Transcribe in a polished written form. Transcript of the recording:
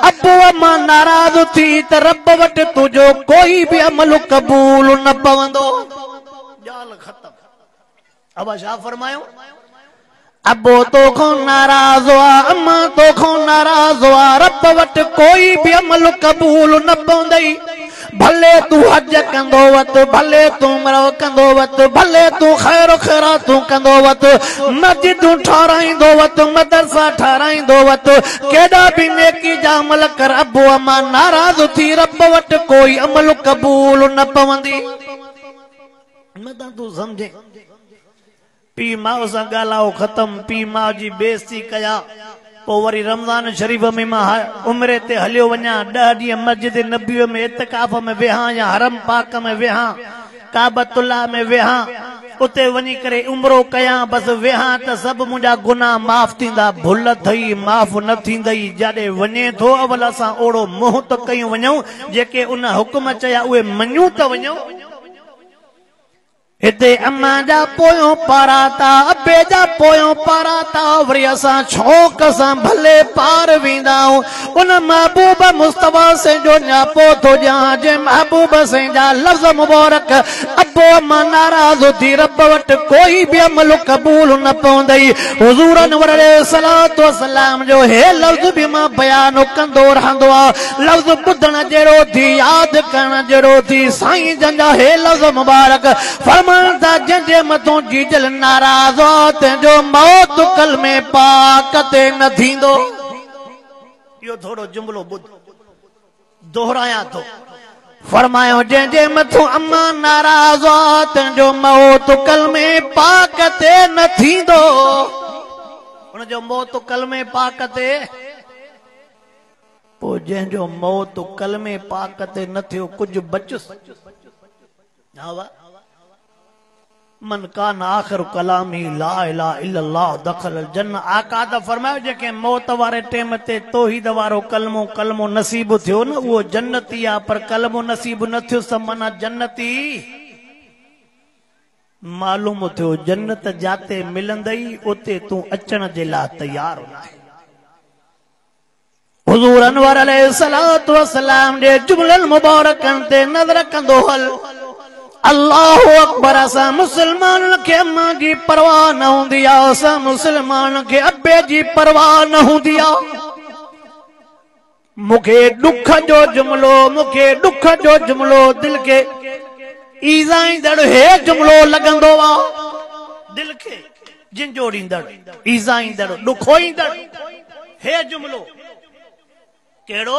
अबू अम्मा नाराज थी त रब वट तुझो कोई भी अमल कबूल न पवंदो। ॻाल्हि ख़त्म। अब छा फरमायो? अबो तोखो नाराज हुआ, अम्मा तोखो नाराज हुआ, रब वट कोई भी अमल कबूल न पवंदई। भले तू हज कंदो वत, भले तू उमरो कंदो वत, भले तू खैर खैरातू कंदो वत, मस्जिदूं ठाराईंदो वत, मदरसा ठाराईंदो वत, केॾा भी नेकी जा अमल कर, अबो अम्मा नाराज थी रब वट कोई अमल कबूल न पवंदी। मदा तू समझे पी माओ सां ॻाल्हाओ ख़त्म, पी माओ जी बेइज्जती कया, पोइ वरी रमज़ान शरीफ़ में मां उम्रे ते हलियो वञा, 10 ॾींहं मस्जिद नबी में इत्तिकाफ़ में वेहा या हरम पाक में वेहा, काबतुल्लाह में वेहा, उते वञी करे उम्रो कया, बस वेहा त सब मुंहिंजा गुनाह माफ़ थींदा। भुल थई माफ़ न थींदई। जॾहिं वञे थो अवल असां ओड़ो मुंहुं त कयूं वञूं जेके उन हुक्म चया उहे मञूं त वञूं। हिते अम्मा जा पोयों पाराता, अबे जा पोयों पाराता, वरी असां शौक़ सां भले पार वेंदाऊं। उन महबूब मुस्तफा से जो न्यापो थो ॾियां, जे महबूब से जा लफ्ज़ मुबारक अबो अम्मा नाराज़ थी रब वट कोई भी अमल कबूल न पवंदई। हुज़ूर अनवर अलैहिस्सलातु वस्सलाम जो हे लफ्ज़ भी मां बयान कंदो रहंदो आ। लफ्ज़ ॿुधण जहिड़ो थी, यादि करण जहिड़ो थी। साईं जंजा हे लफ्ज़ मुबारक जंहिंजे मथों जीजल नाराज़ हो तंहिंजो मौत कलमे पाक ते न थींदो। इहो थोरो जुमिलो ॿुध, दोहरायां थो। फरमायो जंहिंजे मथों अम्मा नाराज़ हो तंहिंजो मौत कलमे पाक ते न थींदो। हुनजो मौत कलमे पाक ते, पोइ जंहिंजो मौत कलमे पाक ते न थियो कुझु बचुसि। मन कान आखिर कलामी ला इलाहा इल्लल्लाह दखल जन्नत। आका त फरमायो जेके मौत वारे टेम ते तौहीद वारो कलमो कलमो नसीब थियो न उहो जन्नती आ, पर कलमो नसीब न थियो सब माना जन्नती। मालूम थियो जन्नत जाते मिलंदई उते तू अचण जे लाइ तैयार ना। हुज़ूर अनवर अलैहिस्सलातु वस्सलाम जे जुमलन मुबारकन ते नज़र कंदो हल। अल्लाह अकबर। असां मुसलमान के अम्मा जी परवाह न हूंदी आ, असां मुसलमान के अब्बे जी परवाह न हूंदी आ। मूंखे दुख जो जुमलो, मूंखे दुख जो जुमलो दिल के ईज़ाईंदड़ हे जुमलो लॻंदो आ। दिल के झिंझोड़ींदड़, ईज़ाईंदड़, ॾुखोईंदड़ हे जुमलो कहिड़ो?